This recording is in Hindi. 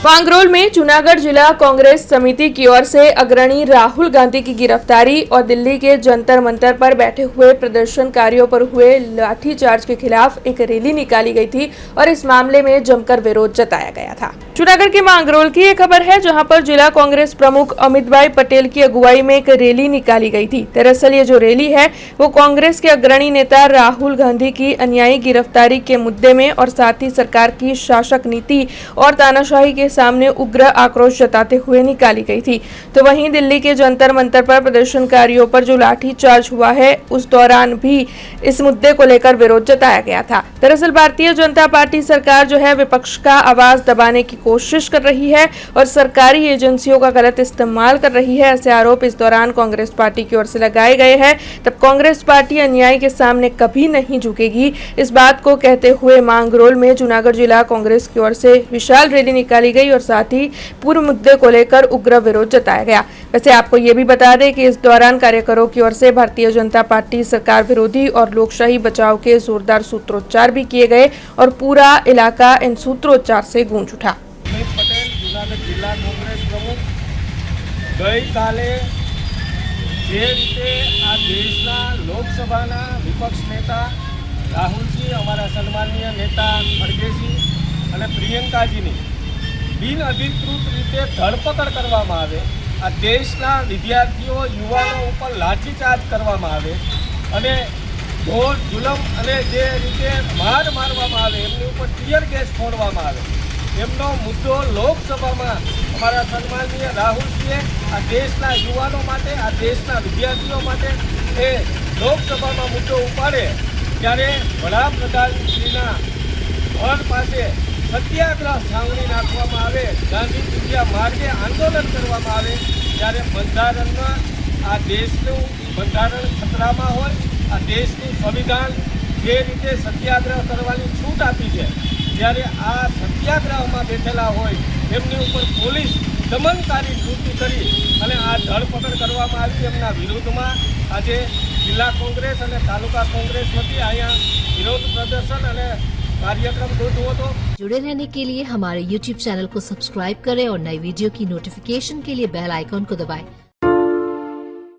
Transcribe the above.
वांगरोल में जूनागढ़ जिला कांग्रेस समिति की ओर से अग्रणी राहुल गांधी की गिरफ्तारी और दिल्ली के जंतर मंतर पर बैठे हुए प्रदर्शनकारियों पर हुए लाठीचार्ज के खिलाफ एक रैली निकाली गई थी और इस मामले में जमकर विरोध जताया गया था। जूनागढ़ के वांगरोल की एक खबर है, जहां पर जिला कांग्रेस प्रमुख अमित भाई पटेल की अगुवाई में एक रैली निकाली गई थी। दरअसल ये जो रैली है वो कांग्रेस के अग्रणी नेता राहुल गांधी की अन्यायी गिरफ्तारी के मुद्दे में और साथ ही सरकार की शासक नीति और तानाशाही के सामने उग्र आक्रोश जताते हुए निकाली गई थी। तो वहीं दिल्ली के जंतर मंतर पर प्रदर्शनकारियों पर जो लाठीचार्ज हुआ है उस दौरान भी इस मुद्दे को लेकर विरोध जताया गया था। दरअसल भारतीय जनता पार्टी सरकार जो है विपक्ष का आवाज दबाने की कोशिश कर रही है और सरकारी एजेंसियों का गलत इस्तेमाल कर रही है, ऐसे आरोप इस दौरान कांग्रेस पार्टी की ओर से लगाए गए हैं। तब कांग्रेस पार्टी अन्याय के सामने कभी नहीं झुकेगी, इस बात को कहते हुए मांगरोल में जूनागढ़ जिला कांग्रेस की ओर से विशाल रैली निकाली गई और साथ ही पूरे मुद्दे को लेकर उग्र विरोध जताया गया। वैसे आपको ये भी बता दें कि इस दौरान कार्यकरों की ओर से भारतीय जनता पार्टी सरकार विरोधी और लोकशाही बचाव के जोरदार सूत्रोच्चार भी किए गए और पूरा इलाका इन सूत्रोच्चार से गूंज उठा। अमित पटेल जूनागढ़ जिला कांग्रेस प्रमुख गई काले જે રીતે આ દેશના લોકસભાના વિપક્ષ નેતા રાહુલજી, અમારા સન્માનીય નેતા ખડગેજી અને પ્રિયંકાજીની બિનઅધિકૃત રીતે ધરપકડ કરવામાં આવે, આ દેશના વિદ્યાર્થીઓ યુવાનો ઉપર લાઠીચાર્જ કરવામાં આવે અને ઘોર જુલમ અને જે રીતે માર મારવામાં આવે, એમની ઉપર ટીયર ગેસ છોડવામાં આવે, એમનો મુદ્દો લોકસભામાં અમારા સન્માનીય રાહુલજીએ આ દેશના યુવાનો માટે, આ દેશના વિદ્યાર્થીઓ માટે એ લોકસભામાં મુદ્દો ઉપાડે ત્યારે વડાપ્રધાનશ્રીના ઘર પાસે સત્યાગ્રહ છાવણી નાખવામાં આવે, ગાંધી ચૂંટિયા માર્ગે આંદોલન કરવામાં આવે ત્યારે બંધારણમાં આ દેશનું બંધારણ ખતરામાં હોય, આ દેશનું સંવિધાન જે રીતે સત્યાગ્રહ કરવાની છૂટ આપી છે ત્યારે આ સત્યાગ્રહમાં બેઠેલા હોય એમની ઉપર પોલીસ દમનકારી કૃતિ કરી અને આ ધરપકડ કરવામાં આવી। એમના વિરુદ્ધમાં આજે જિલ્લા કોંગ્રેસ અને તાલુકા કોંગ્રેસ વતી અહીંયા વિરોધ પ્રદર્શન અને कार्यक्रम गोठवो तो। जुड़े रहने के लिए हमारे YouTube चैनल को सब्सक्राइब करें और नई वीडियो की नोटिफिकेशन के लिए बेल आइकॉन को दबाएं।